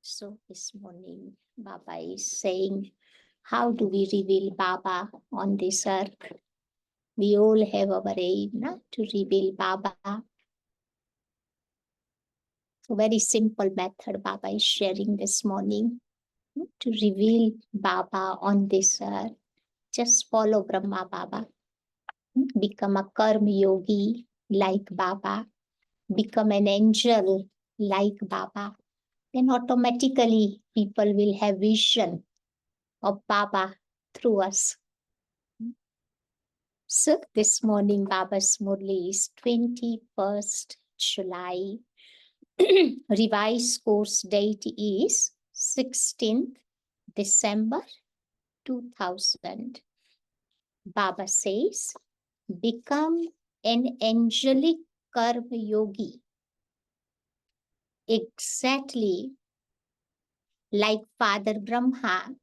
So this morning, Baba is saying, how do we reveal Baba on this earth? We all have our aim to reveal Baba. So very simple method Baba is sharing this morning to reveal Baba on this earth. Just follow Brahma Baba. Become a karma yogi like Baba. Become an angel like Baba. Then automatically people will have vision of Baba through us. So this morning Baba's Murli is 21st July. Revised course date is 16th December 2000. Baba says, become an angelic karma yogi. Exactly like Father Brahma.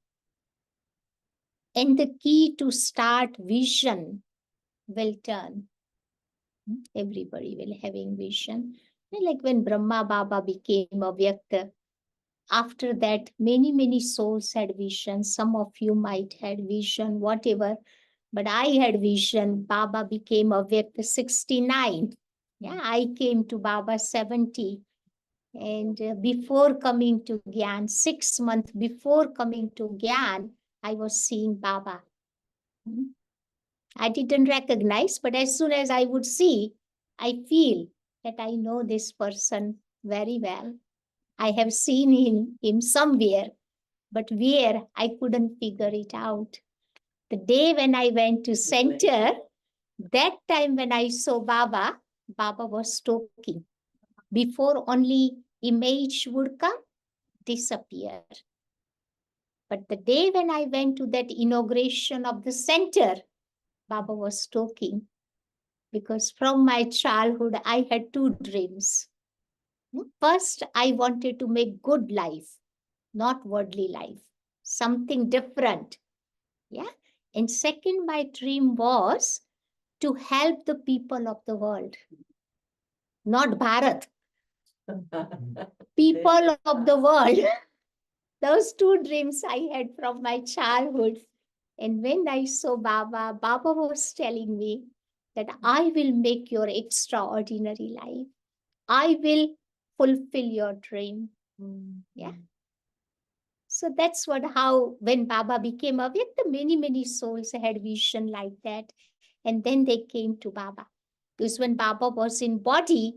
And the key to start vision will turn. Everybody will having vision. Like when Brahma Baba became Avyakt, after that, many souls had vision. Some of you might had vision, whatever. But I had vision. Baba became Avyakt 69. Yeah, I came to Baba 70. And before coming to Gyan, 6 months before coming to Gyan, I was seeing Baba. I didn't recognize, but as soon as I would see, I feel that I know this person very well. I have seen him somewhere, but where I couldn't figure it out. The day when I went to center, that time when I saw Baba, Baba was talking. Before only image would come, disappear. But the day when I went to that inauguration of the center, Baba was talking. Because from my childhood, I had 2 dreams. First, I wanted to make good life, not worldly life, something different. Yeah. And second, my dream was to help the people of the world, not Bharat. People of the world. Those 2 dreams I had from my childhood. And when I saw Baba, Baba was telling me that I will make your extraordinary life. I will fulfill your dream. Yeah. So that's how when Baba became Avyakt, many souls had vision like that. And then they came to Baba. Because when Baba was in body,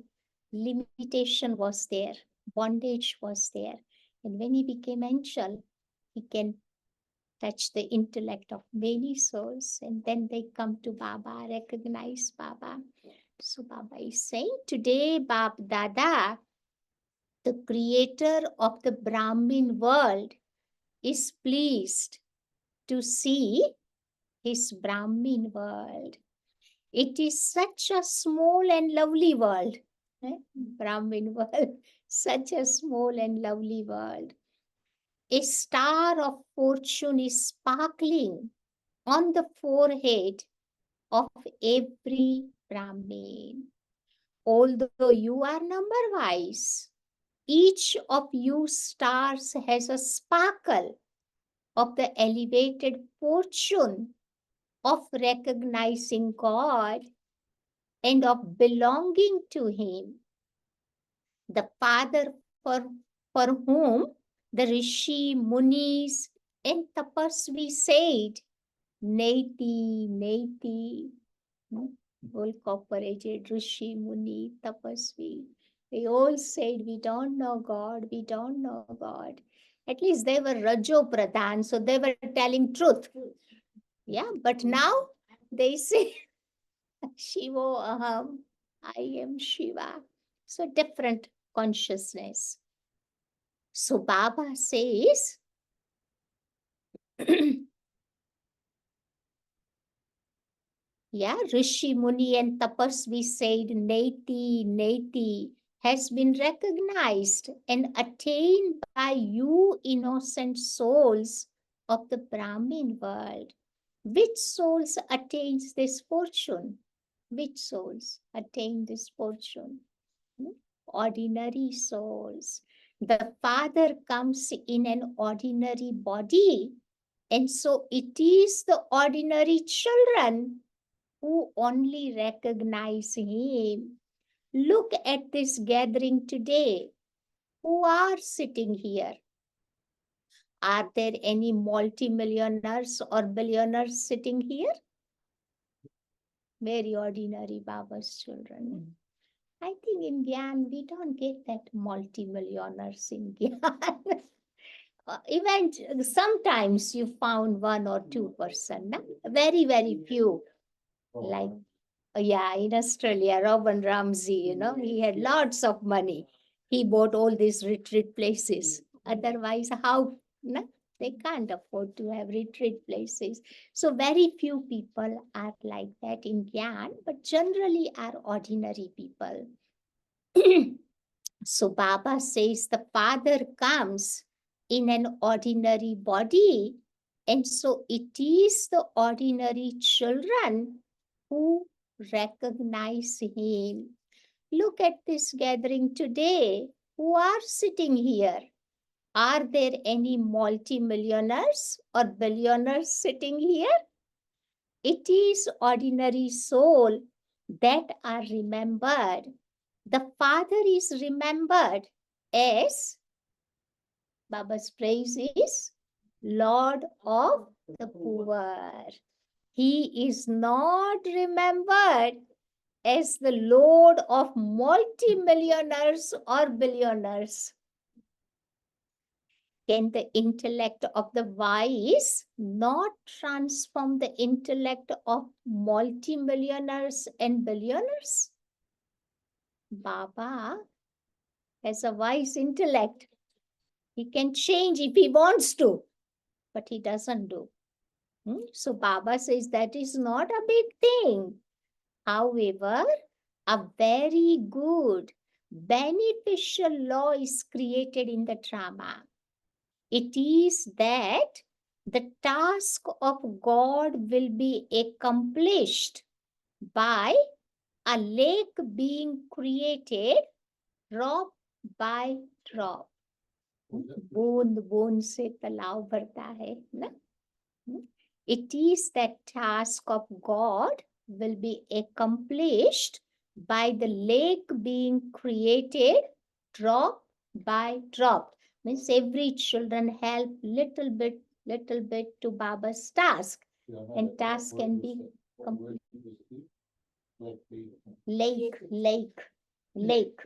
limitation was there, bondage was there. And when he became angel, he can touch the intellect of many souls. And then they come to Baba, recognize Baba. So Baba is saying, today, Bab Dada, the creator of the Brahmin world, is pleased to see his Brahmin world. It is such a small and lovely world. Brahmin world, such a small and lovely world. A star of fortune is sparkling on the forehead of every Brahmin. Although you are number-wise, each of you stars has a sparkle of the elevated fortune of recognizing God and of belonging to Him. The Father for whom the Rishi, Munis, and Tapasvi said, Neti, Neti, all cooperated, Rishi, Muni, Tapasvi. They all said, we don't know God, we don't know God. At least they were Rajo Pradhan, so they were telling truth. Yeah, but now they say, Shivo Aham, I am Shiva. So different consciousness. So Baba says, yeah, Rishi, Muni and Tapasvi said, Neti, Neti has been recognized and attained by you innocent souls of the Brahmin world. Which souls attains this fortune? Which souls attain this fortune? Hmm? Ordinary souls. The Father comes in an ordinary body, and so it is the ordinary children who only recognize Him. Look at this gathering today. Who are sitting here? Are there any multimillionaires or billionaires sitting here? Very ordinary Baba's children. I think in Gyan, we don't get that multimillionaires in Gyan. Even sometimes you found 1 or 2%, no? Very, very few. Like, yeah, in Australia, Robin Ramsey, he had lots of money. He bought all these retreat places. Otherwise, how? No? They can't afford to have retreat places. So very few people are like that in Gyan, but generally are ordinary people. So Baba says the Father comes in an ordinary body, and so it is the ordinary children who recognize Him. Look at this gathering today. Who are sitting here? Are there any multimillionaires or billionaires sitting here? It is ordinary soul that are remembered. The Father is remembered as, Baba's praise is, Lord of the poor. He is not remembered as the Lord of multimillionaires or billionaires. Can the intellect of the wise not transform the intellect of multimillionaires and billionaires? Baba has a wise intellect. He can change if he wants to, but he doesn't do. So Baba says that is not a big thing. However, a very good, beneficial law is created in the drama. It is that the task of God will be accomplished by a lake being created drop by drop. बूंद बूंद से तालाब भरता है ना. It is that task of God will be accomplished by the lake being created drop by drop. Means every children help little bit to Baba's task, and task can be lake. Lake.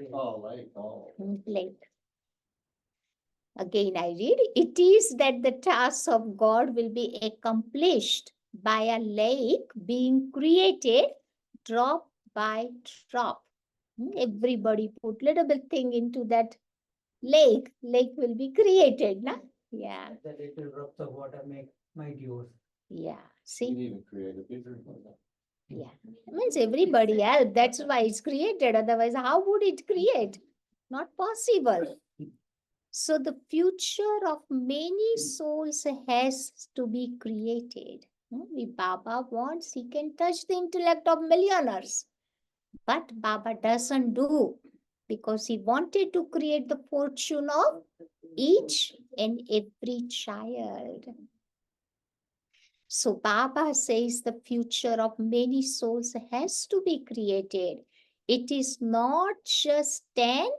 Again, I read, it is that the task of God will be accomplished by a lake being created drop by drop. Everybody put little bit thing into that lake. Lake will be created, na? Yeah. The little drops of water might use. Yeah. You See? even create a bigger one. Yeah. It means everybody help. That's why it's created. Otherwise, how would it create? Not possible. So the future of many souls has to be created. If Baba wants, he can touch the intellect of millionaires. But Baba doesn't do, because he wanted to create the fortune of each and every child. So Baba says the future of many souls has to be created. It is not just 10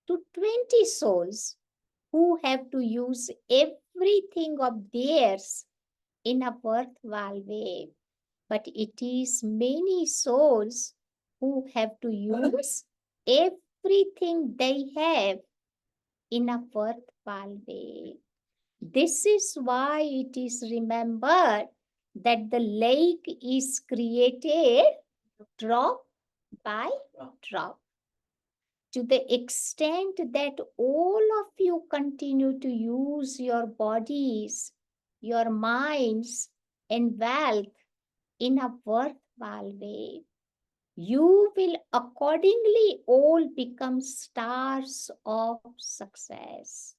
to 20 souls who have to use everything of theirs in a worthwhile way, but it is many souls who have to use everything they have in a worthwhile way. This is why it is remembered that the lake is created drop by drop. To the extent that all of you continue to use your bodies, your minds, and wealth in a worthwhile way, you will accordingly all become stars of success.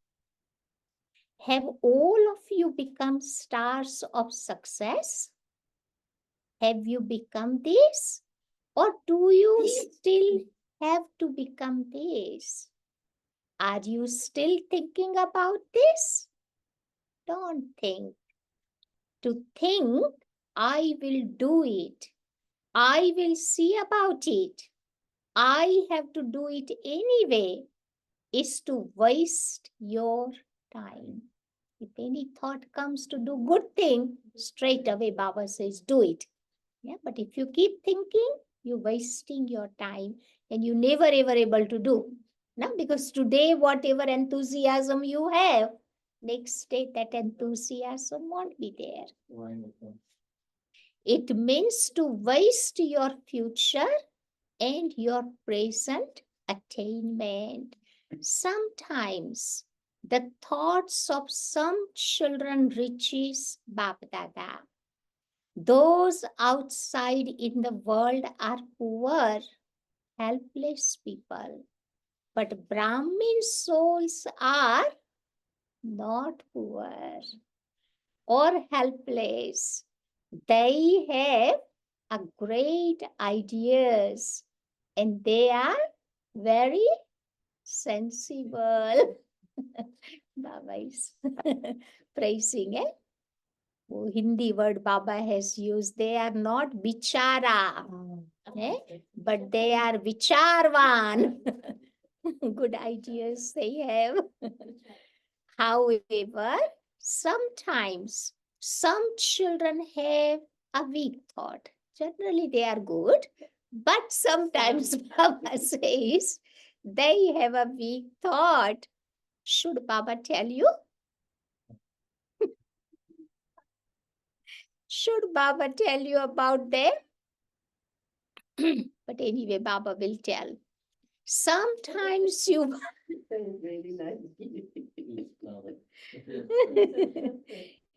Have all of you become stars of success? Have you become this? Or do you still have to become this? Are you still thinking about this? Don't think. To think, I will do it. I will see about it. I have to do it anyway, is to waste your time. If any thought comes to do good thing, straight away Baba says, do it. Yeah, but if you keep thinking, you're wasting your time and you never ever able to do. No, because today whatever enthusiasm you have, next day that enthusiasm won't be there. Why not? It means to waste your future and your present attainment. Sometimes the thoughts of some children reaches Bapdada. Those outside in the world are poor, helpless people. But Brahmin souls are not poor or helpless. They have a great ideas and they are very sensible. Baba is praising it. वो Hindi word Baba has used. They are not bichara, but they are vicharvan. Good ideas they have. However, sometimes some children have a weak thought. Generally, they are good, but sometimes Baba says they have a weak thought. Should Baba tell you? Should Baba tell you about them? But anyway, Baba will tell. Sometimes you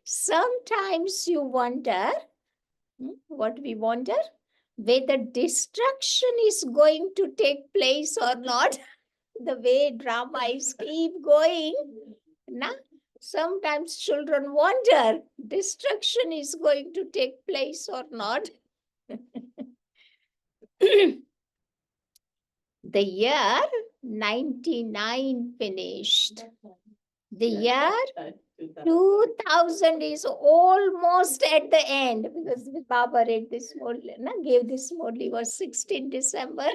sometimes you wonder, what we wonder, whether destruction is going to take place or not. The way drama is keep going. Nah? Sometimes children wonder, destruction is going to take place or not. The year 99 finished. The year 2000 is almost at the end, because Baba read this Murli, gave this Murli was 16 December.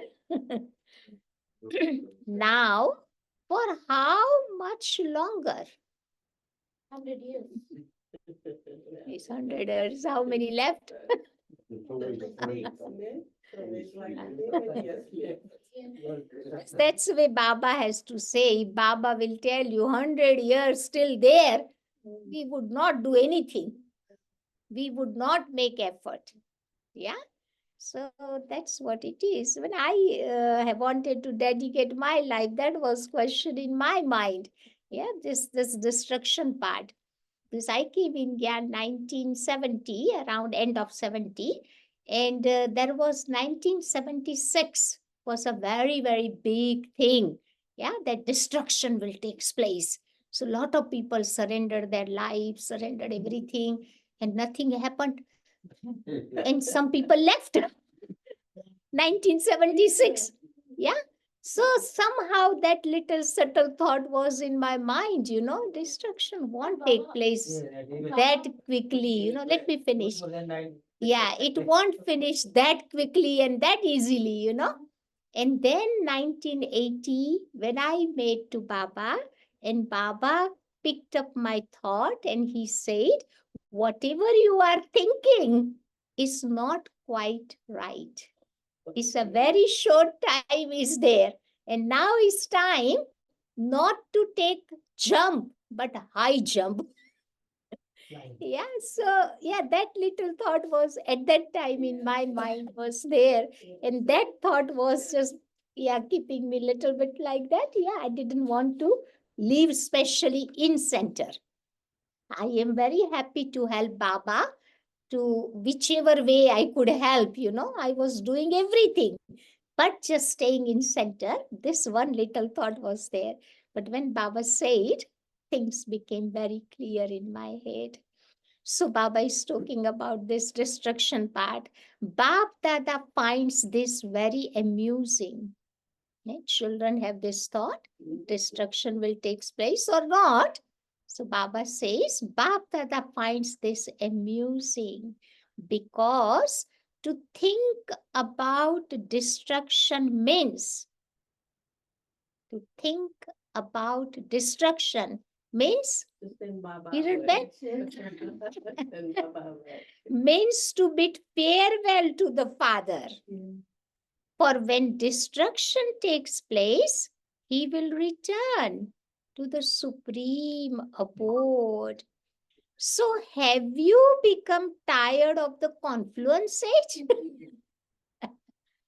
Now, for how much longer? 100 years. It's 100 years. How many left? That's the way Baba has to say. If Baba will tell you 100 years still there, we would not do anything. We would not make effort. Yeah. So that's what it is. When I have wanted to dedicate my life, that was question in my mind. Yeah, this destruction part. Because I came in Gyan 1970, around end of 70, and there was 1976 was a very, very big thing. Yeah, that destruction will take place. So a lot of people surrendered their lives, surrendered everything, and nothing happened. And some people left. 1976. Yeah. So somehow that little subtle thought was in my mind, destruction won't take place that quickly. Let me finish. Yeah, it won't finish that quickly and that easily. And then 1980, when I made to Baba, and Baba picked up my thought and he said, whatever you are thinking is not quite right. It's a very short time is there. And now it's time not to take jump, but high jump. Yeah, so yeah, that little thought was at that time in my mind was there. And that thought was just, yeah, keeping me little bit like that. Yeah, I didn't want to leave, especially in center. I am very happy to help Baba to whichever way I could help, I was doing everything. But just staying in center, this one little thought was there. But when Baba said, things became very clear in my head. So Baba is talking about this destruction part. Bap Dada finds this very amusing. Children have this thought, destruction will take place or not. So Baba says, Bap Dada finds this amusing because to think about destruction means, to think about destruction means, means to bid farewell to the father. For when destruction takes place, he will return to the supreme abode. So, have you become tired of the confluence age?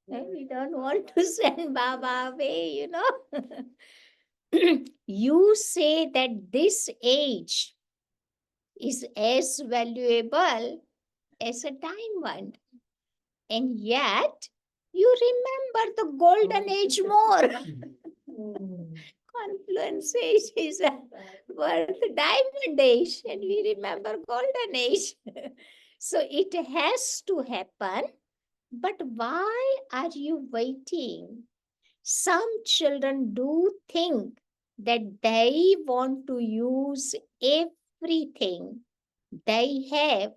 We don't want to send Baba away, You say that this age is as valuable as a diamond, and yet you remember the golden age more. Confluence age is worth diamond age, and we remember golden age. So it has to happen. But why are you waiting? Some children do think that they want to use everything they have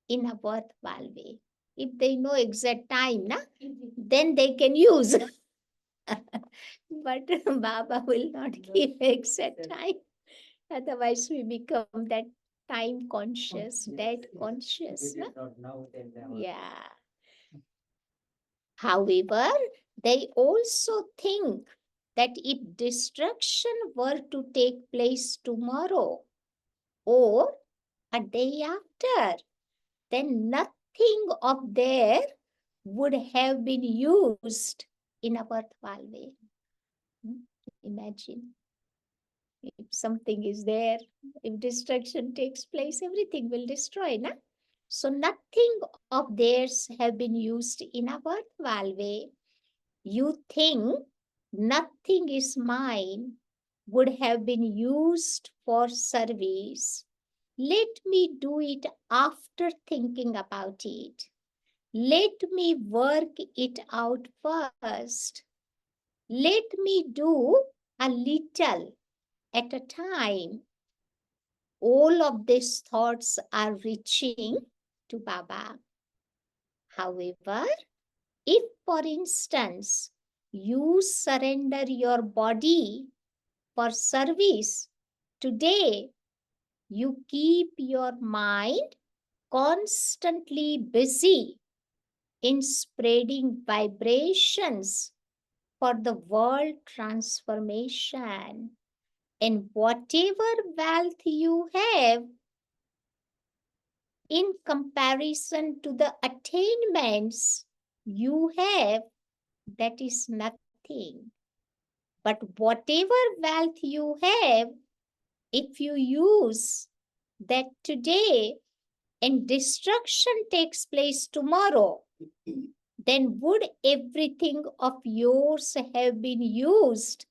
in a worthwhile way. If they know exact time, then they can use. But Baba will not give exact time. Otherwise, we become that time conscious, dead conscious. We did not know, then never. Yeah. However, they also think that if destruction were to take place tomorrow or a day after, then nothing of there would have been used in a worthwhile way. Imagine if something is there, if destruction takes place, everything will destroy, na? So nothing of theirs have been used in a worthwhile way. You think nothing is mine would have been used for service. Let me do it after thinking about it. Let me work it out first. Let me do a little at a time. All of these thoughts are reaching to Baba. However, if, for instance, you surrender your body for service today, you keep your mind constantly busy in spreading vibrations for the world transformation. And whatever wealth you have, in comparison to the attainments you have, that is nothing. But whatever wealth you have, if you use that today and destruction takes place tomorrow, then would everything of yours have been used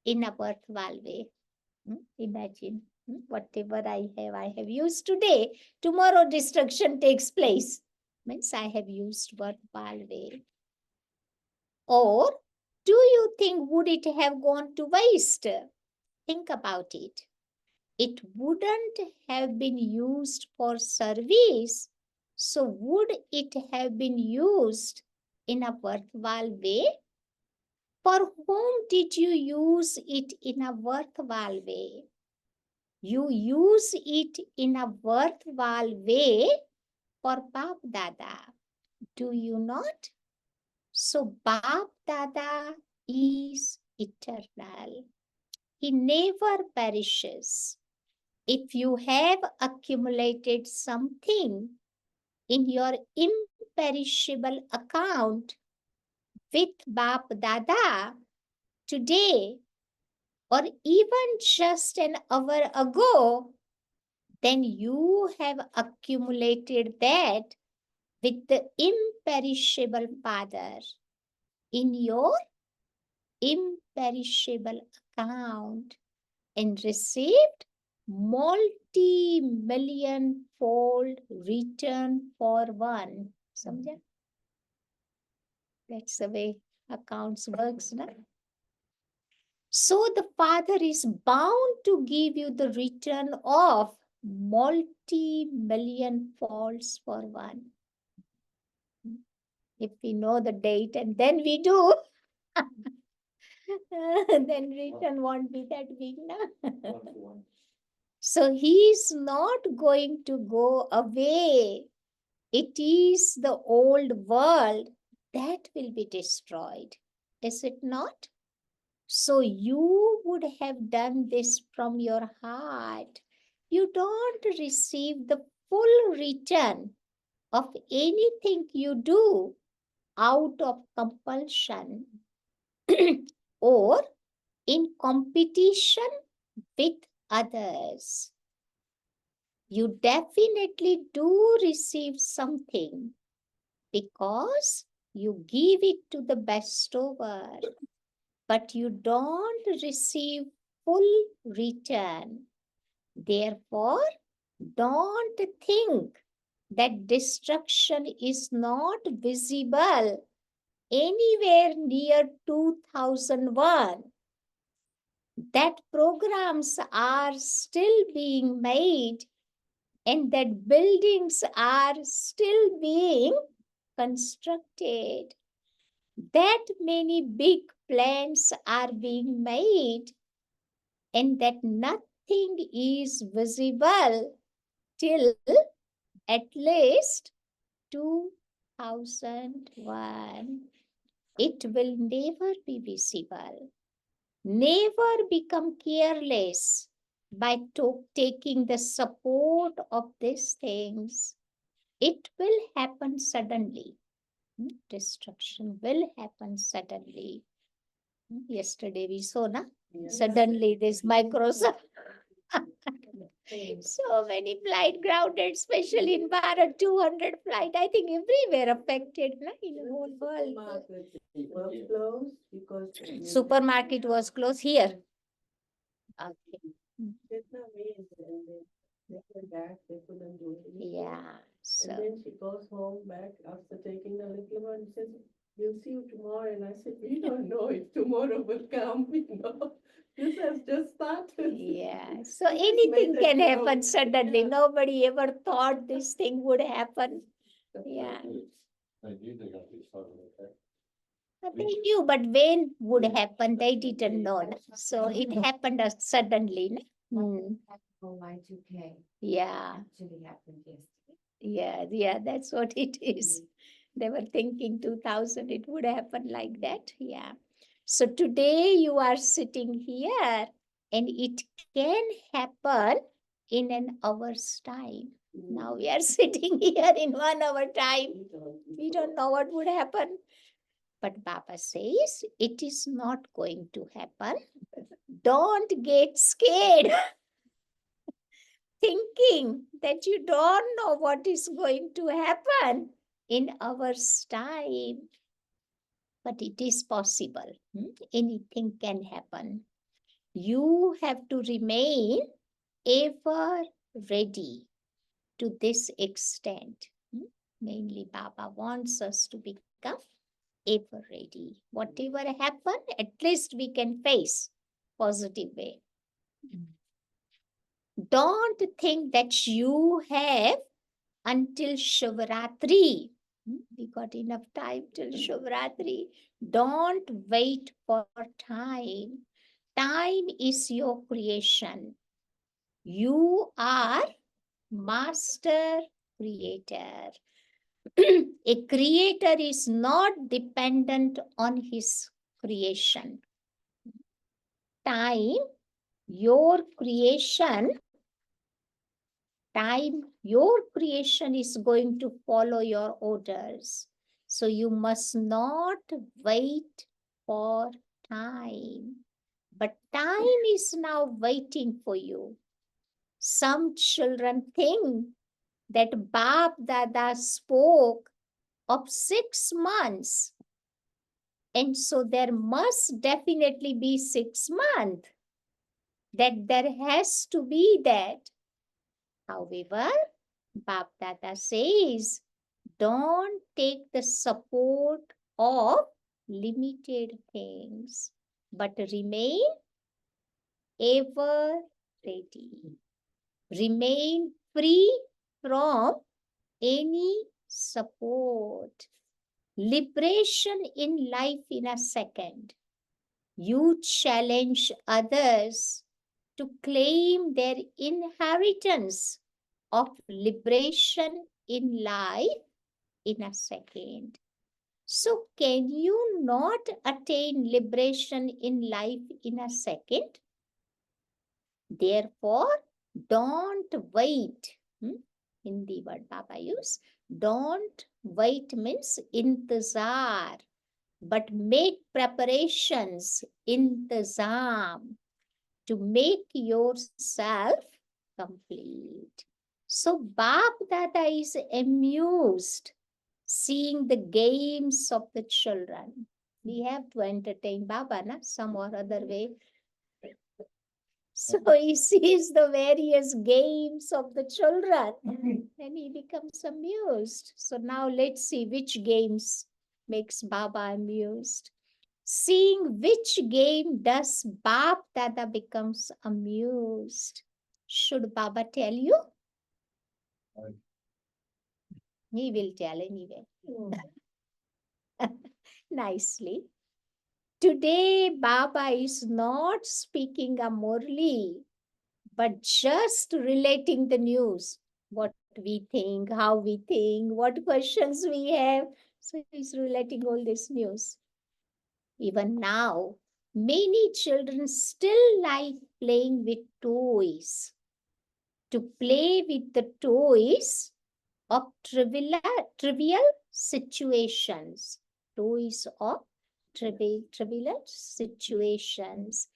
in a worthwhile way? Imagine, whatever I have used today, tomorrow destruction takes place. Means I have used worthwhile way. Or do you think would it have gone to waste? Think about it. It wouldn't have been used for service. So would it have been used in a worthwhile way? For whom did you use it in a worthwhile way? You use it in a worthwhile way for Bap Dada. Do you not? So Bap Dada is eternal. He never perishes. If you have accumulated something in your imperishable account with Bap Dada today, or even just an hour ago, then you have accumulated that with the imperishable Father in your imperishable account and received multi-million fold return for one. Samjha? That's the way accounts works, na? So the Father is bound to give you the return of multi-million folds for one. If we know the date and then we do, then return won't be that big, na? So he is not going to go away. It is the old world that will be destroyed. Is it not? So you would have done this from your heart. You don't receive the full return of anything you do out of compulsion or in competition with others. You definitely do receive something because you give it to the bestower, but you don't receive full return. Therefore, don't think that destruction is not visible anywhere near 2001. That programs are still being made and that buildings are still being constructed. That many big plans are being made and that nothing is visible till at least 2001. It will never be visible. Never become careless by taking the support of these things. It will happen suddenly. Destruction will happen suddenly. Yesterday we saw, na? Yes. Suddenly this Microsoft. So many flight grounded, especially in Bharat, 200 flight. I think everywhere affected, na? In the whole world. Was closed because Supermarket was closed here. Okay. Vietnamese and they came back, they couldn't do it. Yeah. So And then she goes home back after taking the little one. She says, "We'll see you tomorrow." And I said, "We don't know if tomorrow will come, This has just started." yeah. So Just anything made a can joke. happen suddenly. Yeah. Nobody ever thought this thing would happen. Yeah. I knew they got this started, okay? They knew, but when would happen, they didn't know. Na? So it happened suddenly. Na? Y2K Yeah. actually happened yesterday. Yeah, that's what it is. They were thinking 2000, it would happen like that. Yeah. So today you are sitting here and it can happen in an hour's time. Now we are sitting here in 1 hour time. We don't know what would happen. But Baba says it is not going to happen. Don't get scared thinking that you don't know what is going to happen in hours' time. But it is possible. Anything can happen. You have to remain ever ready to this extent. Mainly Baba wants us to become ever ready. Whatever happen, at least we can face positive way. Don't think that you have until Shivratri. We got enough time till Shivratri. Don't wait for time. Time is your creation. You are master creator. A creator is not dependent on his creation. Time, your creation is going to follow your orders. So you must not wait for time. But time is now waiting for you. Some children think that Bab Dada spoke of 6 months. And so there must definitely be 6 months. that there has to be that. However, Bap Dada says, don't take the support of limited things, but remain ever ready. Remain free from any support. Liberation in life in a second. You challenge others to claim their inheritance of liberation in life in a second. So, can you not attain liberation in life in a second? Therefore, don't wait. Hindi word Baba use. Don't wait means intizar, but make preparations, intizam, to make yourself complete. So Bap Dada is amused seeing the games of the children. We have to entertain Baba, na? Some or other way. So he sees the various games of the children and he becomes amused. So now let's see which games makes Baba amused. Seeing which game does Bap Dada becomes amused. Should Baba tell you? He will tell anyway. Nicely. Today, Baba is not speaking a Murli, but just relating the news. What we think, how we think, what questions we have. So he's relating all this news. Even now, many children still like playing with toys. To play with the toys of trivial situations. Toys of trivial situations.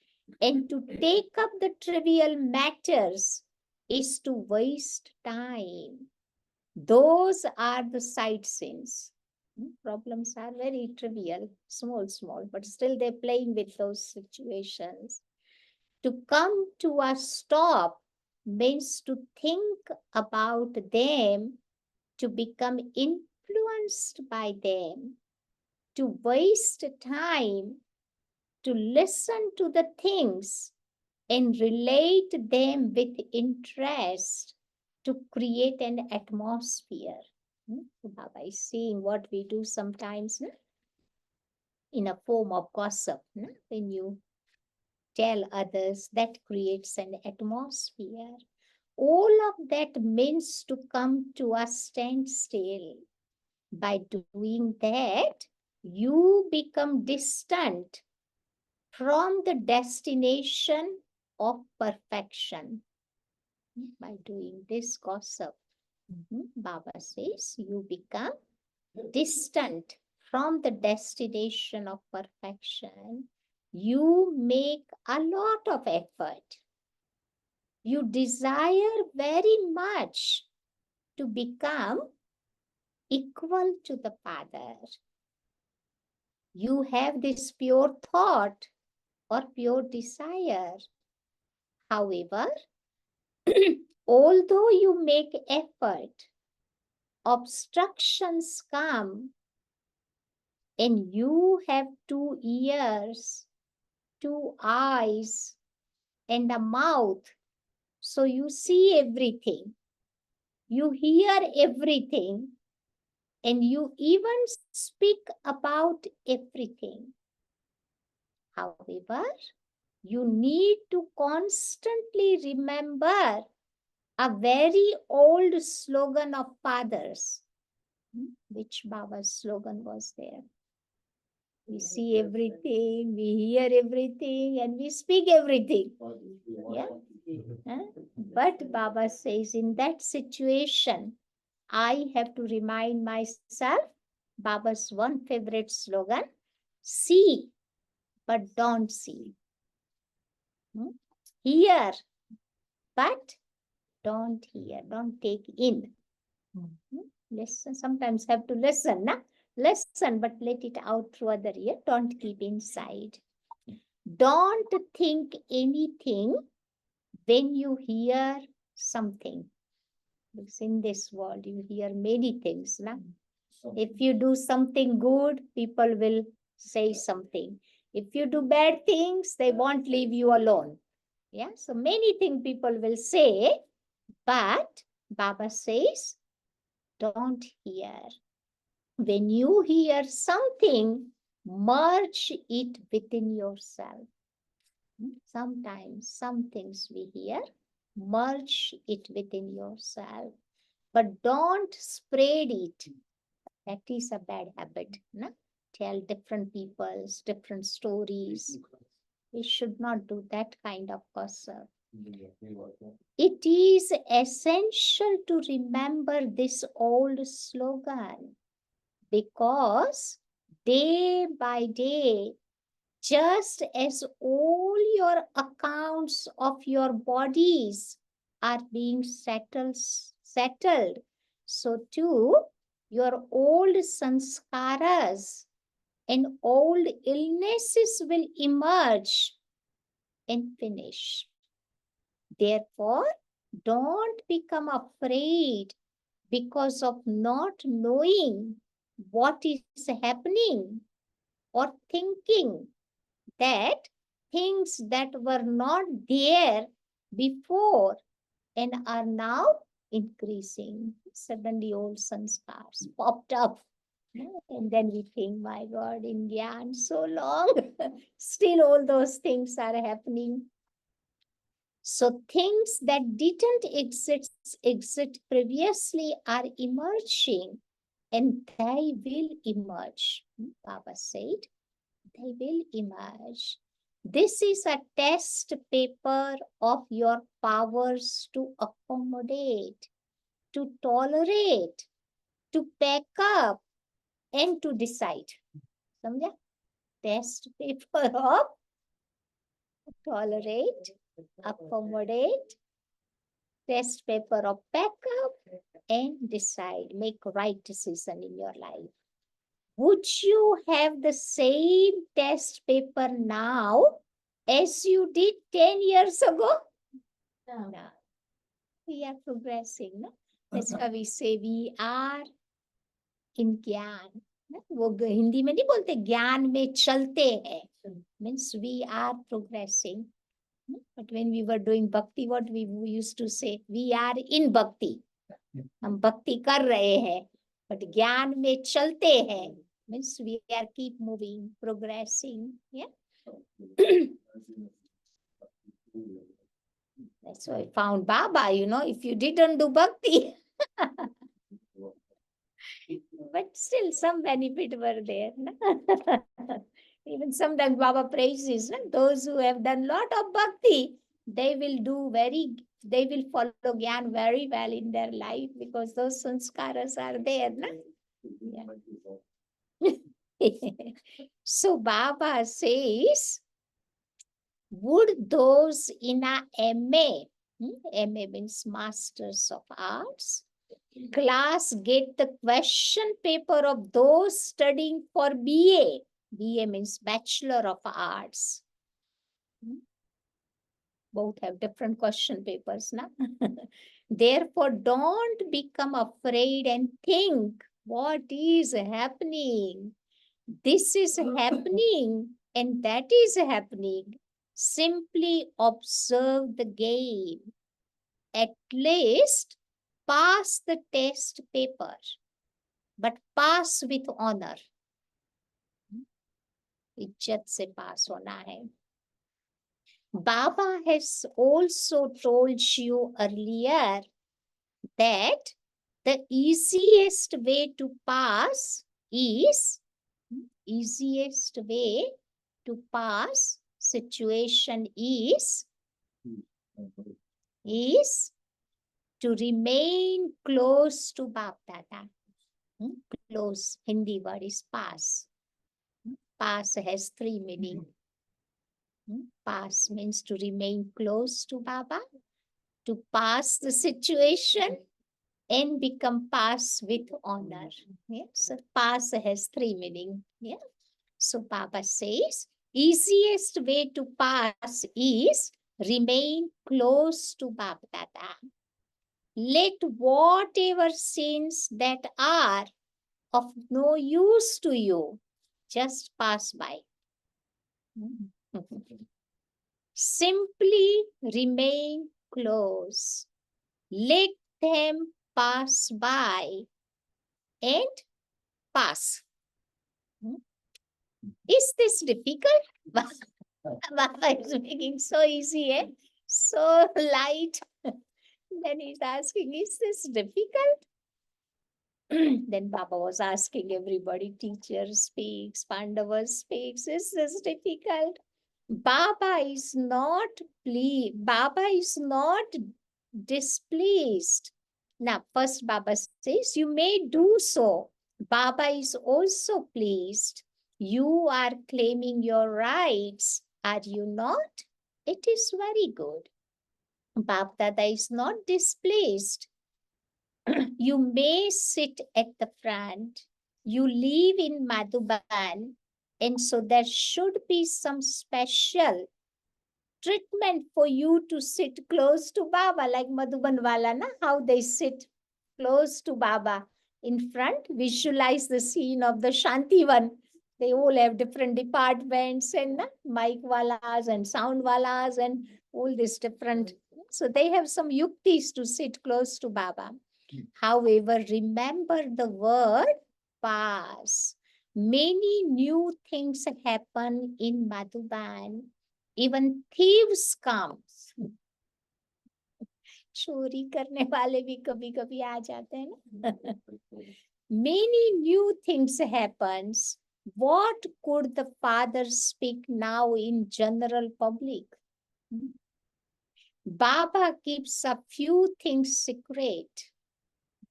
And to take up the trivial matters is to waste time. Those are the side scenes. Problems are very trivial, small, but still they're playing with those situations. To come to a stop means to think about them, to become influenced by them, to waste time, to listen to the things and relate them with interest, to create an atmosphere. Baba is saying what we do sometimes in a form of gossip. When you tell others, that creates an atmosphere. All of that means to come to a standstill. By doing that, you become distant from the destination of perfection. By doing this gossip, Baba says, you become distant from the destination of perfection. You make a lot of effort. You desire very much to become equal to the Father. You have this pure thought or pure desire. However, although you make effort, obstructions come, and you have 2 ears, 2 eyes, and a mouth. So you see everything, you hear everything, and you even speak about everything. However, you need to constantly remember a very old slogan of fathers. Which Baba's slogan was there? We see everything, we hear everything, and we speak everything. Yeah? But Baba says, in that situation, I have to remind myself Baba's one favorite slogan: see, but don't see. Hear, but don't hear, don't take in. Listen, sometimes have to listen, na? Listen, but let it out through other ear. Don't keep inside. Don't think anything when you hear something, because in this world you hear many things, na? If you do something good, people will say something. If you do bad things, they won't leave you alone. Yeah, so many things people will say, but Baba says, don't hear. When you hear something, merge it within yourself. Sometimes some things we hear, merge it within yourself, but don't spread it. That is a bad habit. Na? Tell different people's different stories. We should not do that kind of person. It is essential to remember this old slogan, because day by day, just as all your accounts of your bodies are being settled, so too your old sanskaras and old illnesses will emerge and finish. Therefore, don't become afraid because of not knowing what is happening or thinking that things that were not there before and are now increasing. Suddenly old sanskars popped up. And then we think, my God, in Gyan, so long, still all those things are happening. So things that didn't exist previously are emerging, and they will emerge. Baba said, they will emerge. This is a test paper of your powers to accommodate, to tolerate, to pack up, and to decide. समझा? Test paper of tolerate, accommodate, test paper of pack up, and decide. Make right decision in your life. Would you have the same test paper now as you did 10 years ago? No. We are progressing. No? That's why we say we are in ज्ञान. वो हिंदी में नहीं बोलते, ज्ञान में चलते हैं. Means we are progressing. But when we were doing bhakti, what we used to say, we are in bhakti. हम भक्ति कर रहे हैं, but ज्ञान में चलते हैं. Means we are keep moving, progressing. Yeah. That's why I found Baba, if you didn't do bhakti. But still some benefit were there. No? Even sometimes Baba praises, no? Those who have done lot of bhakti, they will follow Gyan very well in their life, because those sanskaras are there. No? Yeah. So Baba says, would those in a MA, MA means Masters of Arts, class get the question paper of those studying for BA. BA means Bachelor of Arts. Both have different question papers. Na? Therefore, don't become afraid and think, what is happening? This is happening and that is happening. Simply observe the game. At least pass the test paper, but pass with honor. इज्जत से पास होना है. Baba has also told you earlier that the easiest way to pass situation is to remain close to Bap Dada. Close, Hindi word is pass. Pass has three meanings. Pass means to remain close to Baba, to pass the situation, and become pass with honor. Yeah? So pass has three meanings. Yeah? So Baba says, easiest way to pass is remain close to Bap Dada. Let whatever sins that are of no use to you just pass by. Simply remain close. Let them pass by and pass. Is this difficult? Baba is making so easy, eh? So light. Then he's asking, is this difficult? Then Baba was asking everybody, teacher speaks, Pandava speaks, is this difficult? Baba is not Baba is not displeased. Now, first Baba says, you may do so. Baba is also pleased. You are claiming your rights, are you not? It is very good. Bap Dada is not displeased. You may sit at the front. You live in Madhuban, and so there should be some special treatment for you to sit close to Baba, like Madhuban Wala, na? How they sit close to Baba in front. Visualize the scene of the Shantivan. They all have different departments and mic walas and sound walas and all these different. So they have some yuktis to sit close to Baba. However, remember the word pass. Many new things happen in Madhuban. Even thieves come. चोरी करने वाले भी कभी कभी आ जाते हैं ना. Many new things happens. What could the father speak now in general public? Baba keeps a few things secret,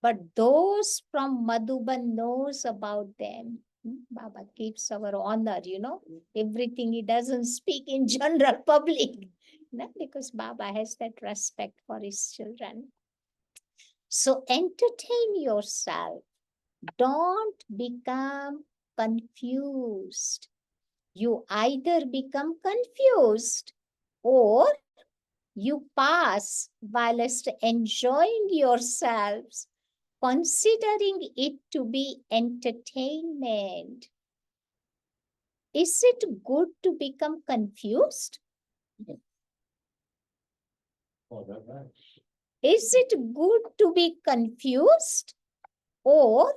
but those from Madhuban knows about them. Baba keeps our honor, everything he doesn't speak in general public. Because Baba has that respect for his children. So entertain yourself. Don't become confused. You either become confused or you pass whilst enjoying yourselves, considering it to be entertainment. Is it good to become confused? Oh, that right. Is it good to be confused or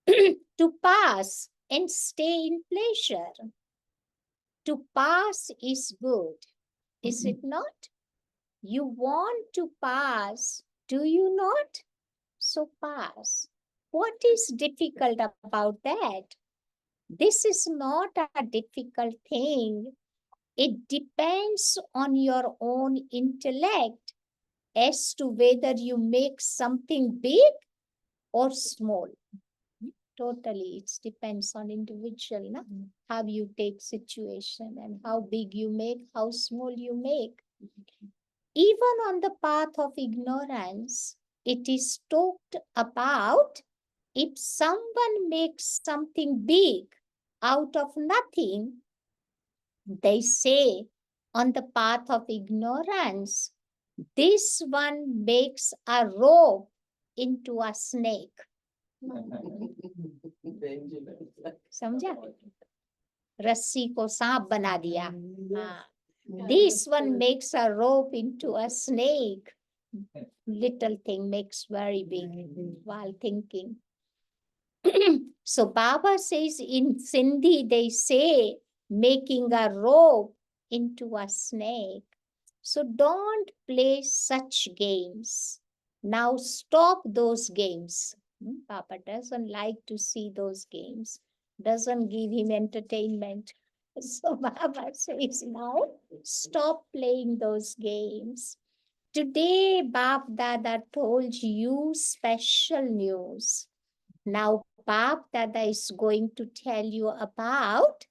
to pass and stay in pleasure? To pass is good, is it not? You want to pass, do you not? So pass. What is difficult about that? This is not a difficult thing. It depends on your own intellect as to whether you make something big or small. Totally, it depends on individual, na? How you take situation and how big you make, how small you make. Even on the path of ignorance, it is talked about if someone makes something big out of nothing, they say on the path of ignorance, this one makes a rope into a snake. समझा? रस्सी को सांप बना दिया. हाँ. This one makes a rope into a snake. Little thing makes very big while thinking. So Baba says in Sindhi, they say making a rope into a snake. So don't play such games. Now stop those games. Papa doesn't like to see those games. Doesn't give him entertainment. So Baba says now, stop playing those games. Today, Bap Dada told you special news. Now, Bap Dada is going to tell you about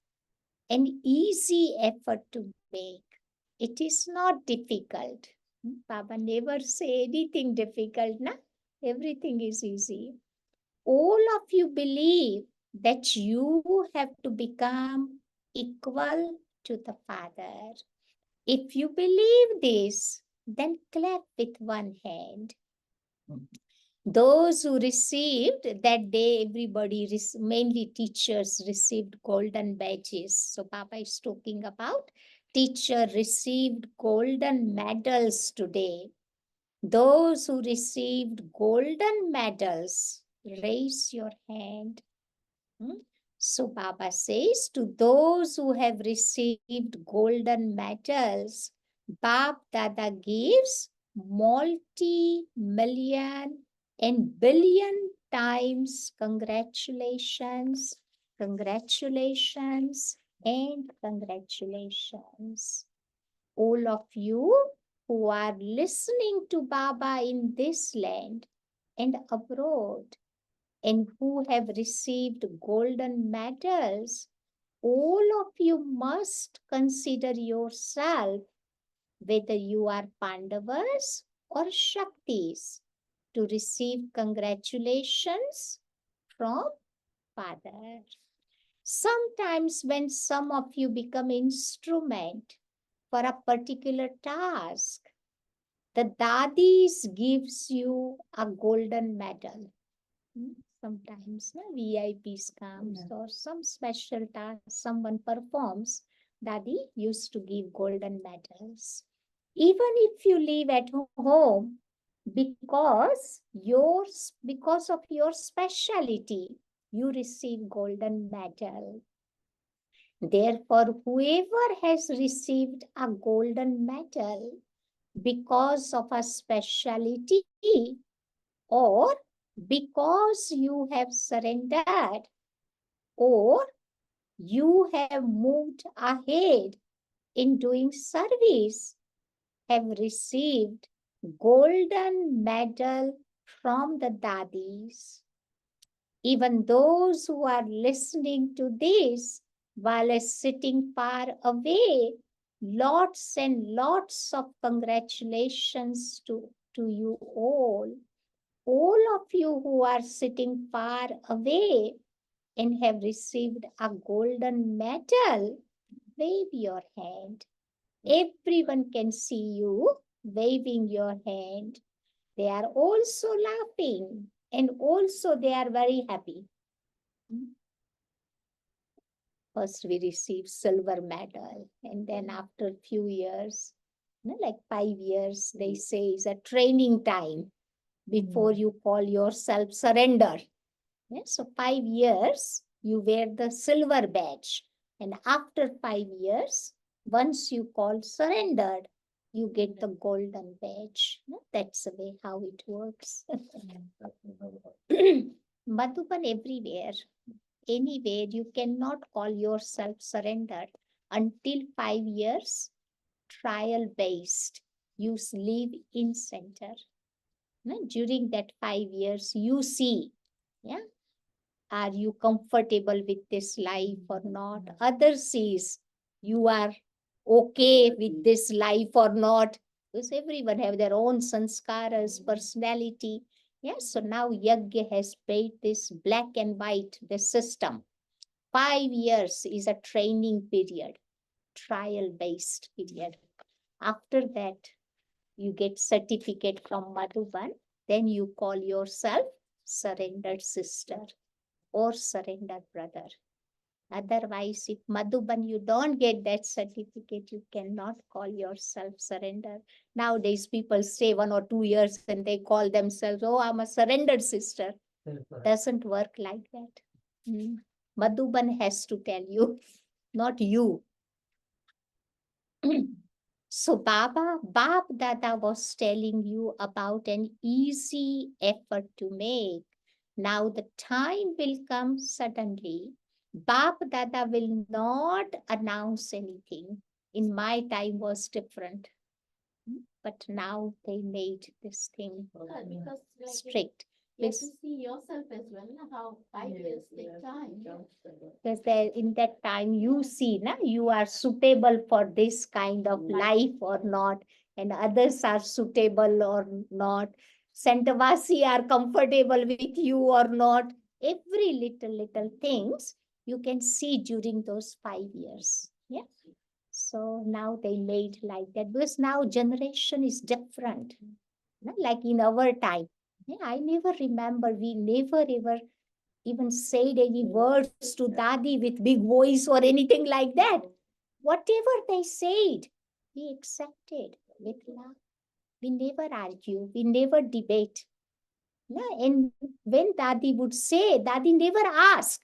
an easy effort to make. It is not difficult. Baba never say anything difficult, na? Everything is easy. All of you believe that you have to become equal to the Father. If you believe this, then clap with one hand. Those who received that day, everybody, mainly teachers, received golden badges. So Papa is talking about teacher received golden medals today. Those who received golden medals, raise your hand. So Baba says, to those who have received golden medals, Bab Dada gives multi-million and billion times congratulations, congratulations, and congratulations. All of you who are listening to Baba in this land and abroad, and who have received golden medals, all of you must consider yourself whether you are Pandavas or Shaktis to receive congratulations from Father. Sometimes when some of you become instrument for a particular task, the dadis gives you a golden medal. Sometimes VIPs comes or some special task someone performs, Daddy used to give golden medals. Even if you live at home, because of your speciality, you receive golden medal. Therefore, whoever has received a golden medal because of a speciality or because you have surrendered or you have moved ahead in doing service, have received golden medal from the dadis. Even those who are listening to this while sitting far away, lots and lots of congratulations to you all. All of you who are sitting far away and have received a golden medal, wave your hand. Everyone can see you waving your hand. They are also laughing and also they are very happy. First we receive silver medal and then after a few years, like 5 years, they say is a training time before you call yourself surrender. So 5 years, you wear the silver badge. And after 5 years, once you call surrendered, you get the golden badge. That's the way how it works. Madhuban everywhere, anywhere, you cannot call yourself surrendered until 5 years, trial based. You live in center. During that 5 years, you see, are you comfortable with this life or not? Others sees you are okay with this life or not. Because everyone have their own sanskaras, personality. So now Yajna has made this black and white, the system. 5 years is a training period, trial-based period. After that, you get certificate from Madhuban. Then you call yourself surrendered sister or surrendered brother. Otherwise, if Madhuban, you don't get that certificate, you cannot call yourself surrender. Nowadays, people stay 1 or 2 years and they call themselves, oh, I'm a surrendered sister. Doesn't work like that. Madhuban has to tell you, not you. So Bab Dada was telling you about an easy effort to make. Now the time will come suddenly. Bab Dada will not announce anything. In my time was different. But now they made this thing strict. You have to see yourself as well, how 5 years take time. Because in that time you see, you are suitable for this kind of life or not, and others are suitable or not. Santavasi are comfortable with you or not. Every little things you can see during those 5 years. So now they made like that because now generation is different. Not like in our time. Yeah, I never remember, we never ever even said any words to Dadi with big voice or anything like that. Whatever they said, we accepted with love. We never argue, we never debate. Yeah, and when Dadi would say, Dadi never asked,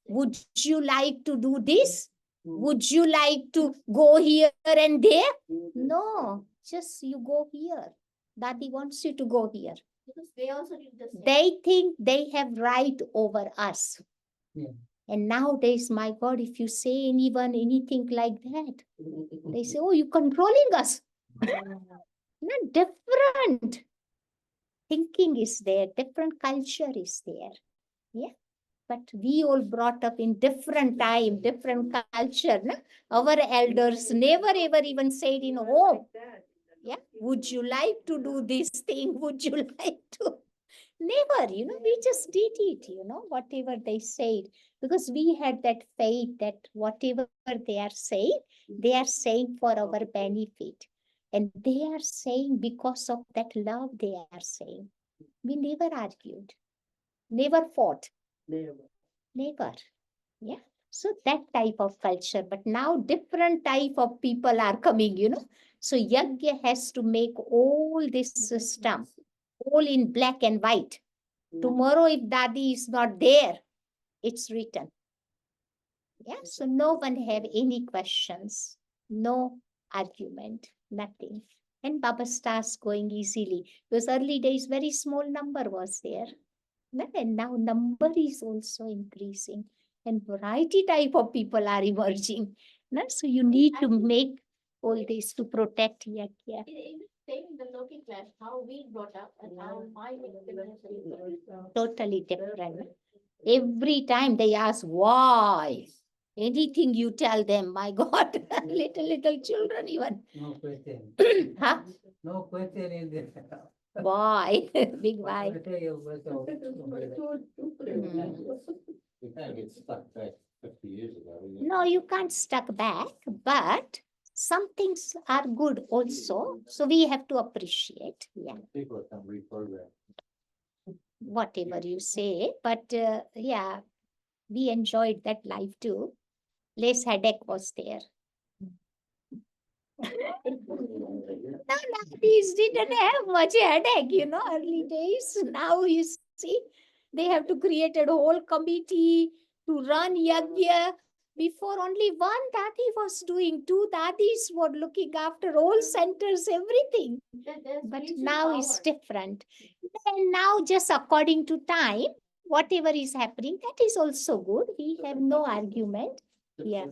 would you like to do this? Would you like to go here and there? No, just you go here. Dadi wants you to go here. Because they also did the same. They think they have right over us. Yeah. And nowadays, my God, if you say anyone anything like that, they say, oh, you're controlling us. Not different thinking is there, different culture is there. Yeah. But we all brought up in different time, different culture. No? Our elders never ever even said in home, yeah, would you like to do this thing? Would you like to? Never, we just did it, whatever they said. Because we had that faith that whatever they are saying for our benefit. And they are saying because of that love they are saying. We never argued, never fought. Never. Yeah. So that type of culture. But now different type of people are coming. So Yajna has to make all this system, all in black and white. Tomorrow, if Dadi is not there, it's written. Yeah. So no one have any questions, no argument, nothing. And Baba starts going easily. Because early days, very small number was there. And now number is also increasing and variety type of people are emerging. So you need to make all this to protect Yajna. Same in the local class, how we brought up and how my Totally different. Every time they ask why. Anything you tell them, my God, little children even. No question. Huh? No question in this. Why? Big why. We kind of get stuck back 50 years ago. No, you can't stuck back, but some things are good also. So we have to appreciate. Yeah. People have come reprogrammed. Whatever you say. But yeah, we enjoyed that life too. Less headache was there. No, these didn't have much headache, early days. Now you see, they have to create a whole committee to run Yajna. Before only one Dadi was doing, two Dadis were looking after all centers, everything. But now it's different. And now just according to time, whatever is happening, that is also good. We have no argument. Yeah.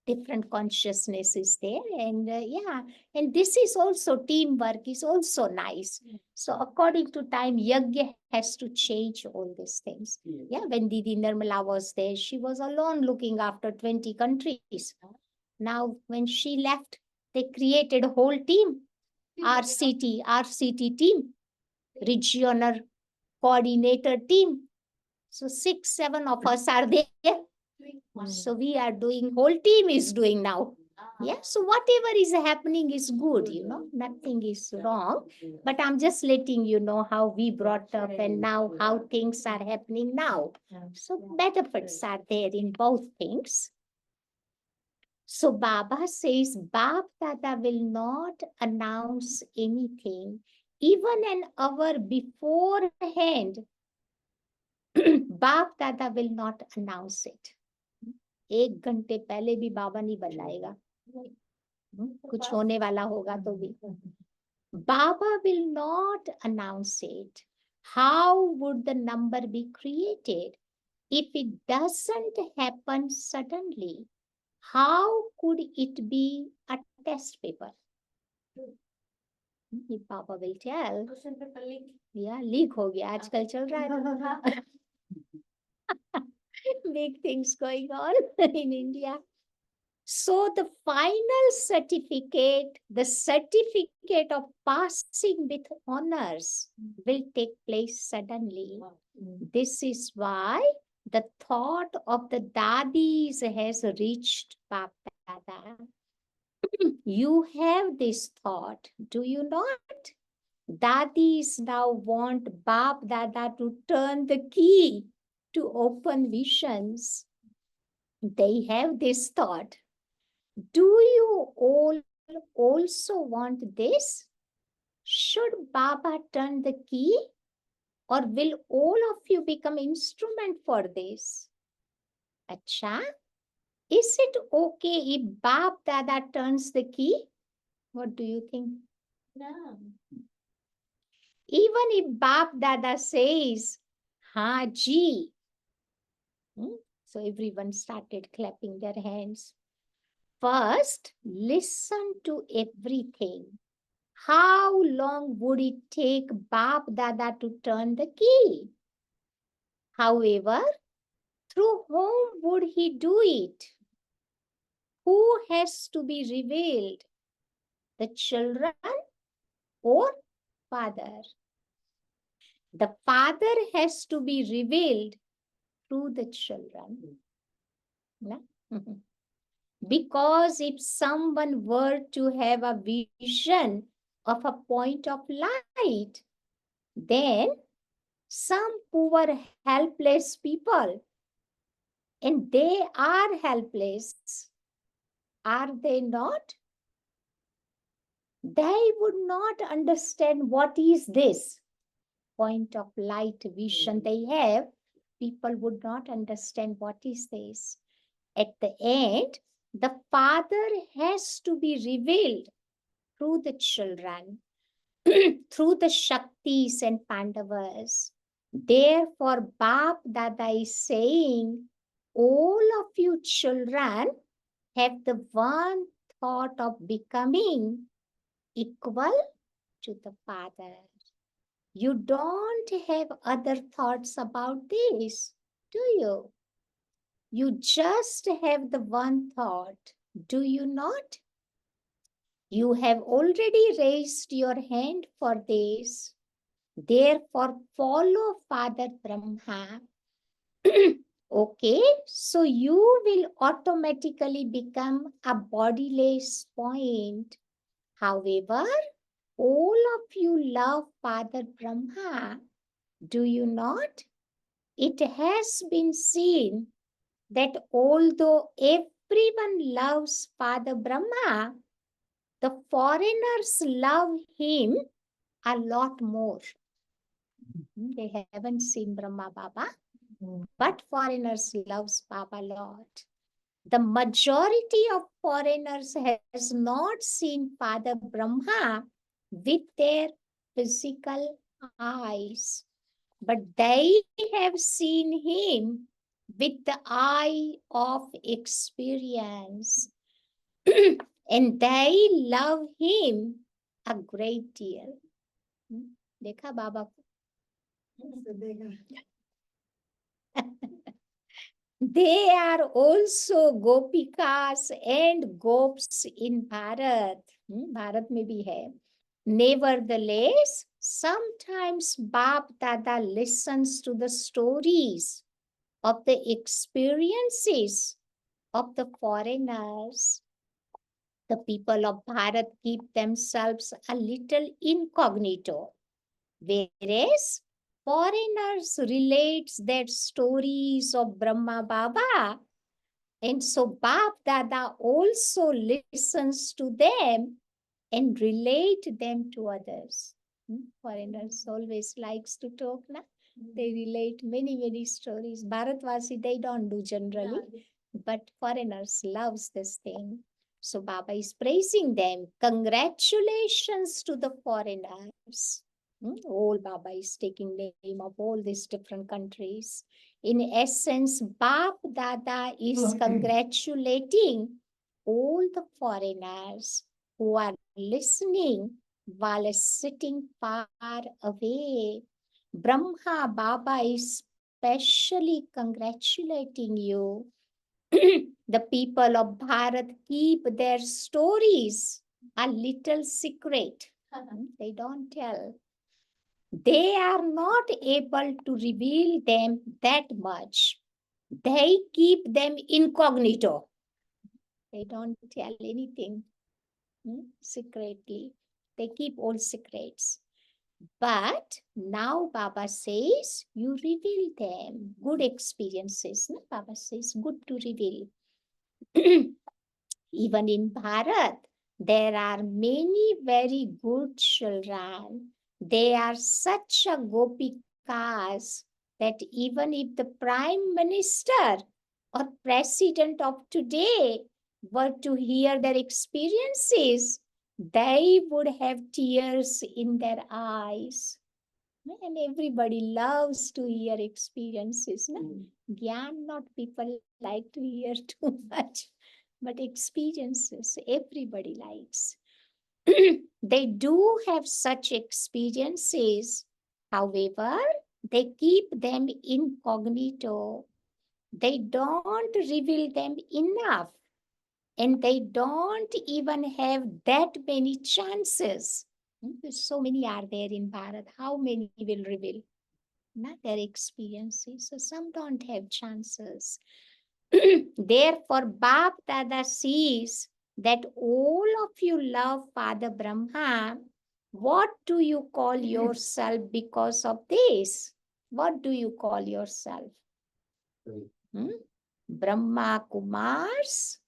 Different consciousness is there, and yeah, and this is also teamwork is also nice. So according to time, Yajna has to change all these things. Yeah, when Didi Nirmala was there, she was alone looking after 20 countries. Now when she left, they created a whole team, RCT team, regional coordinator team. So 6-7 of us are there. So we are doing, whole team is doing now. Yeah, so whatever is happening is good, nothing is wrong. But I'm just letting you know how we brought up and now how things are happening now. So benefits are there in both things. So Baba says, Bap Dada will not announce anything, even an hour beforehand. Bap Dada will not announce it. 1 घंटे पहले भी बाबा नहीं बताएगा, कुछ होने वाला होगा तो भी. Baba will not announce it. How would the number be created if it doesn't happen suddenly? How could it be a test paper? Baba will tell. Yeah, leak हो गया, आजकल चल रहा है. Big things going on in India. So the final certificate, the certificate of passing with honors will take place suddenly. This is why the thought of the Dadis has reached Bap Dada. You have this thought, do you not? Dadis now want Bap Dada to turn the key to open visions. They have this thought. Do you all also want this? Should Baba turn the key? Or will all of you become instrument for this? Acha, is it okay if Bap Dada turns the key? What do you think? No. Even if Bap Dada says, Ha ji. So everyone started clapping their hands. First, listen to everything. How long would it take Bap Dada to turn the key? However, through whom would he do it? Who has to be revealed? The children or father? The father has to be revealed through the children. Because if someone were to have a vision of a point of light, then some poor helpless people, and they are helpless, are they not? They would not understand what is this point of light vision they have. People would not understand what is this. At the end, the Father has to be revealed through the children, through the Shaktis and Pandavas. Therefore, Bap Dada is saying, all of you children have the one thought of becoming equal to the Father. You don't have other thoughts about this, do you? You just have the one thought, do you not? You have already raised your hand for this. Therefore, follow Father Brahma. Okay, so you will automatically become a bodiless point. However, all of you love Father Brahma, do you not? It has been seen that although everyone loves Father Brahma, the foreigners love him a lot more. They haven't seen Brahma Baba, but foreigners loves Baba a lot. The majority of foreigners has not seen Father Brahma with their physical eyes, but they have seen him with the eye of experience. And they love him a great deal. देखा बाबा को? They are also gopikas and gops in Bharat. Bharat में भी है. Nevertheless, sometimes Bap Dada listens to the stories of the experiences of the foreigners. The people of Bharat keep themselves a little incognito, whereas foreigners relate their stories of Brahma Baba. And so Bap Dada also listens to them and relate them to others. Foreigners always likes to talk, na? They relate many stories. Bharatvasi, they don't do generally, but foreigners loves this thing. So Baba is praising them. Congratulations to the foreigners. All Baba is taking name of all these different countries. In essence, Bap Dada is congratulating all the foreigners who are listening while sitting far away. Brahma Baba is specially congratulating you. The people of Bharat keep their stories a little secret. They don't tell. They are not able to reveal them that much. They keep them incognito. They don't tell anything. secretly. They keep all secrets. But now Baba says, you reveal them. Good experiences. No? Baba says, good to reveal. Even in Bharat, there are many very good children. They are such a gopikas that even if the Prime Minister or President of today were to hear their experiences, they would have tears in their eyes. And everybody loves to hear experiences. No? Gyan, not people like to hear too much, but experiences, everybody likes. They do have such experiences. However, they keep them incognito. They don't reveal them enough. And they don't even have that many chances. So many are there in Bharat. How many will reveal? Not their experiences. So some don't have chances. Therefore, Bap Dada sees that all of you love Father Brahma. What do you call yourself because of this? What do you call yourself? Brahma Kumars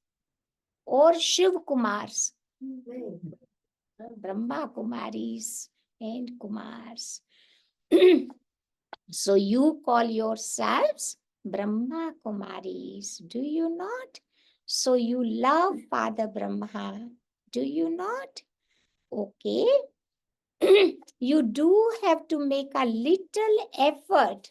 or Shiv Kumars? Brahma Kumaris and Kumars. So you call yourselves Brahma Kumaris, do you not? So you love Father Brahma, do you not? Okay. You do have to make a little effort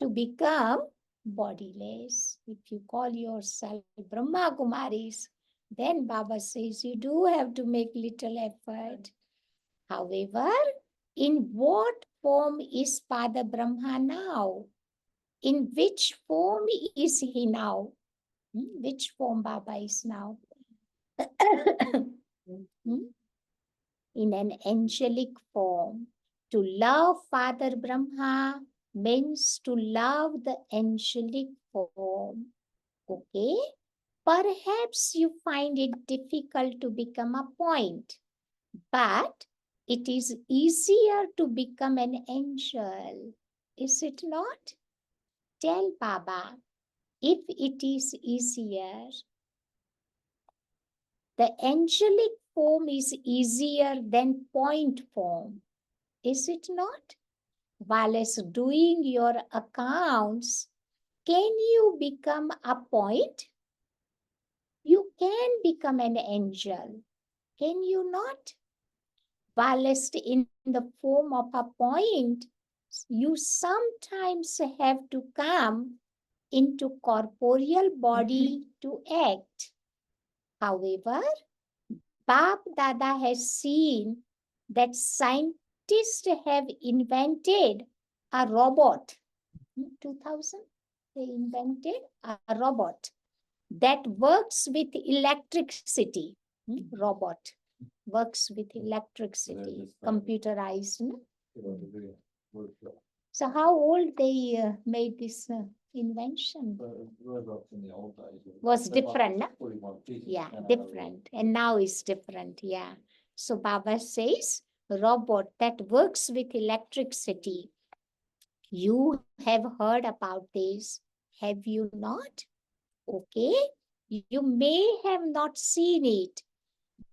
to become bodiless. If you call yourself Brahma Kumaris, then Baba says you do have to make little effort. However, in what form is Father Brahma now? In which form is he now? Which form Baba is now? In an angelic form. To love Father Brahma means to love the angelic form. Okay? Perhaps you find it difficult to become a point, but it is easier to become an angel. Is it not? Tell Baba, if it is easier, the angelic form is easier than point form. Is it not? While as doing your accounts, can you become a point? You can become an angel. Can you not? While as in the form of a point, you sometimes have to come into corporeal body to act. However, Bap Dada has seen that scientists have invented a robot. 2000, they invented a robot that works with electricity. Robot works with electricity, computerized. So how old they made this invention? Was different, no? Yeah, different. And now it's different, yeah. So Baba says, robot that works with electricity. You have heard about this, have you not? Okay, you may have not seen it,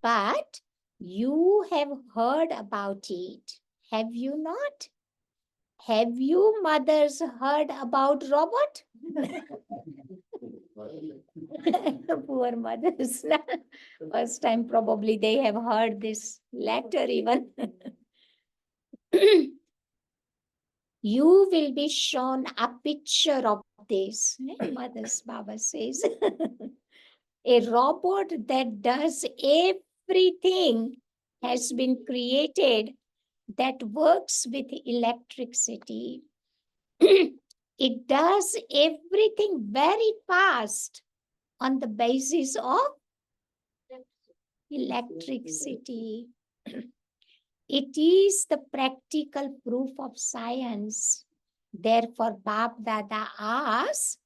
but you have heard about it, have you not? Have you mothers heard about robot? Poor mothers. First time probably they have heard this letter even. You will be shown a picture of this. Mothers, Baba says. A robot that does everything has been created that works with electricity. It does everything very fast on the basis of electricity. It is the practical proof of science. Therefore, Bap Dada asks,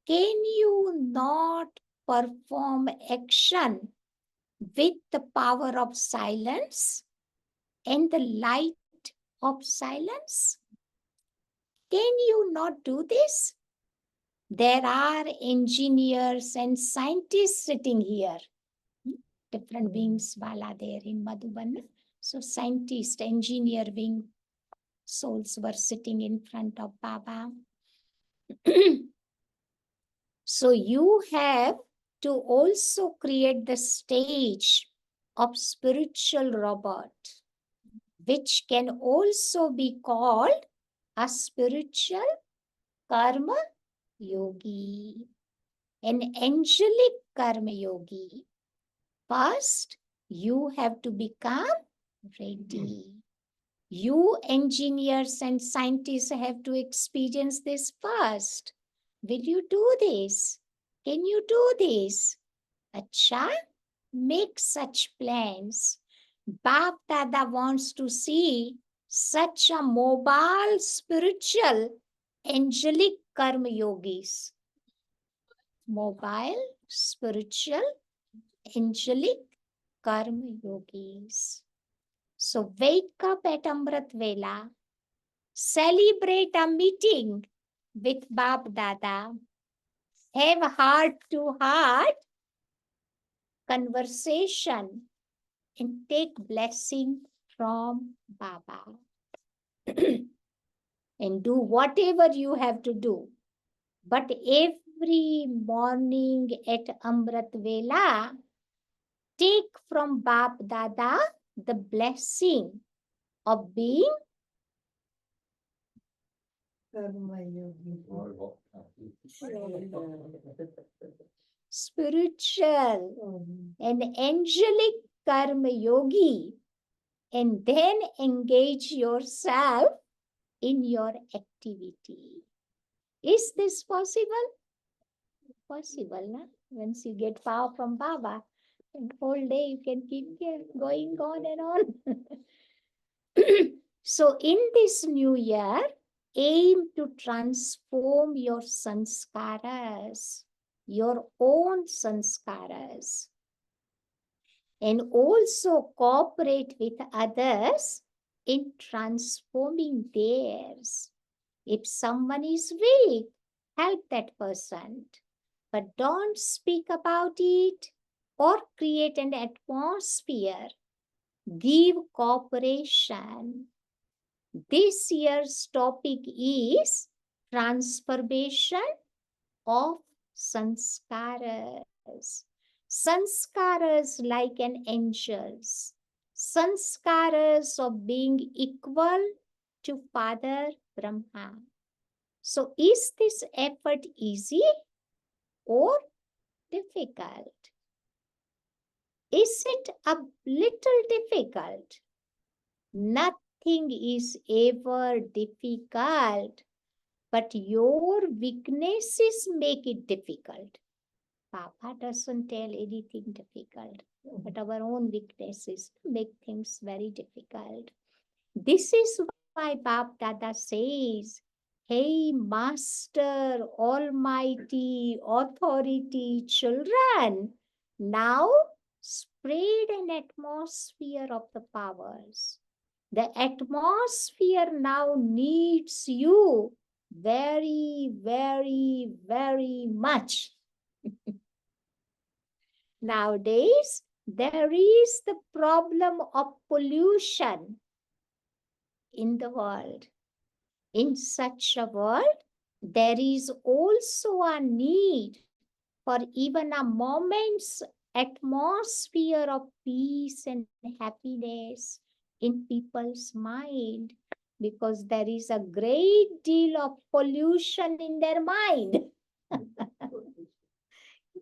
can you not perform action with the power of silence and the light of silence? Can you not do this? There are engineers and scientists sitting here. Different beings wala there in Madhuban. So scientists, engineer being souls were sitting in front of Baba. So you have to also create the stage of spiritual robot, which can also be called a spiritual karma yogi, an angelic karma yogi. First, you have to become ready. You engineers and scientists have to experience this first. Will you do this? Can you do this? Acha, make such plans. Bap Dada wants to see such a mobile, spiritual, angelic karma yogis. Mobile, spiritual, angelic karma yogis. So wake up at Amrit Vela, celebrate a meeting with Bap Dada, have heart-to-heart conversation and take blessing from Baba. And do whatever you have to do. But every morning at Amrit Vela, take from Bap Dada the blessing of being Karma yogi. spiritual and angelic karma yogi, and then engage yourself in your activity. Is this possible? Possible, na? Once you get power from Baba, and whole day you can keep going on and on. So in this new year, aim to transform your sanskaras, your own sanskaras, and also cooperate with others in transforming theirs. If someone is weak, help that person, but don't speak about it or create an atmosphere. Give cooperation. This year's topic is transformation of sanskaras. Sanskaras like an angels. Sanskaras of being equal to Father Brahma. So is this effort easy or difficult? Is it a little difficult? Nothing is ever difficult, but your weaknesses make it difficult. Papa doesn't tell anything difficult, but our own weaknesses make things very difficult. This is why Bap Dada says, hey, Master, Almighty, Authority, children, now spread an atmosphere of the powers. The atmosphere now needs you very, very, very much. Nowadays, there is the problem of pollution in the world. In such a world, there is also a need for even a moment's atmosphere of peace and happiness in people's mind, because there is a great deal of pollution in their mind.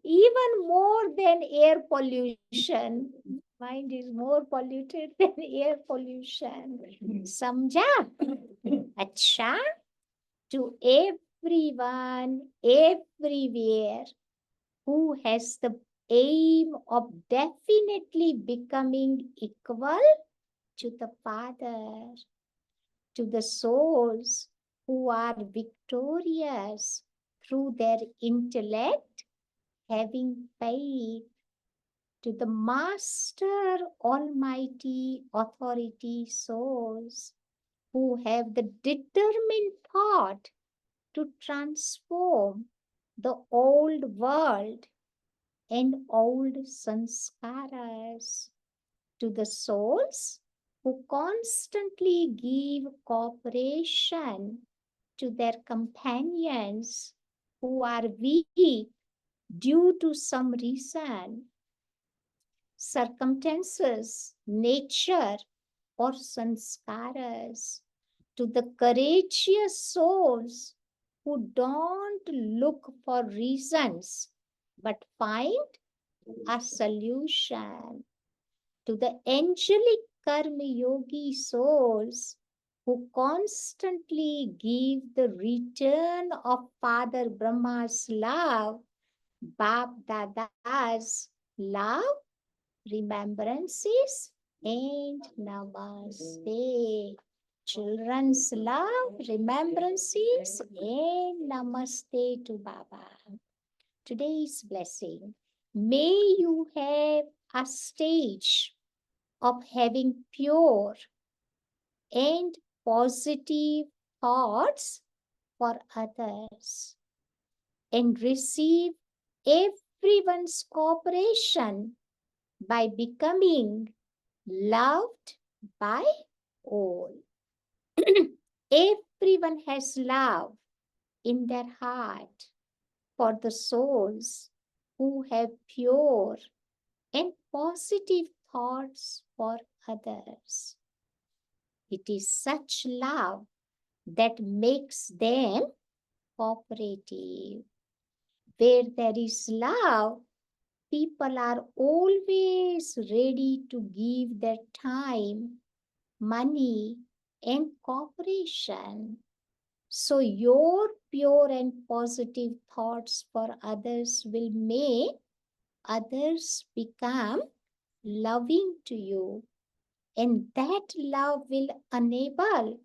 Even more than air pollution. Mind is more polluted than air pollution. Samjha? Acha? To everyone, everywhere, who has the aim of definitely becoming equal to the Father, to the souls who are victorious through their intellect, having faith, to the master almighty authority souls who have the determined thought to transform the old world and old sanskaras, to the souls who constantly give cooperation to their companions who are weak due to some reason, circumstances, nature, or sanskaras, to the courageous souls who don't look for reasons but find a solution, to the angelic karma yogi souls who constantly give the return of Father Brahma's love, Bap Dada's love, remembrances, and namaste. Children's love, remembrances, and namaste to Baba. Today's blessing. May you have a stage of having pure and positive thoughts for others and receive everyone's cooperation by becoming loved by all. Everyone has love in their heart for the souls who have pure and positive thoughts for others. It is such love that makes them cooperative. Where there is love, people are always ready to give their time, money, and cooperation. So your pure and positive thoughts for others will make others become loving to you. And that love will enable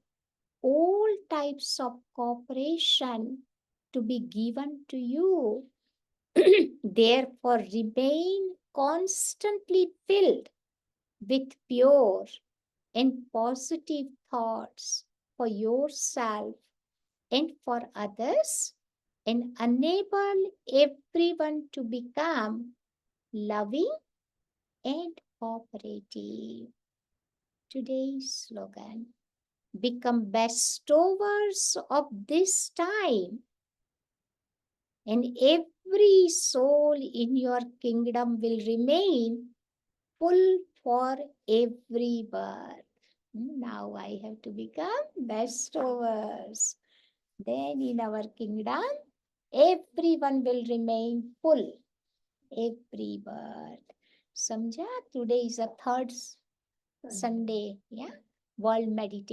all types of cooperation to be given to you. Therefore, remain constantly filled with pure and positive thoughts for yourself and for others, and enable everyone to become loving and cooperative. Today's slogan: become bestowers of this time, and every soul in your kingdom will remain full for every birth. Now I have to become bestowers. Then in our kingdom, everyone will remain full every birth. Samjha? Today is the third Sunday, yeah? World Meditation.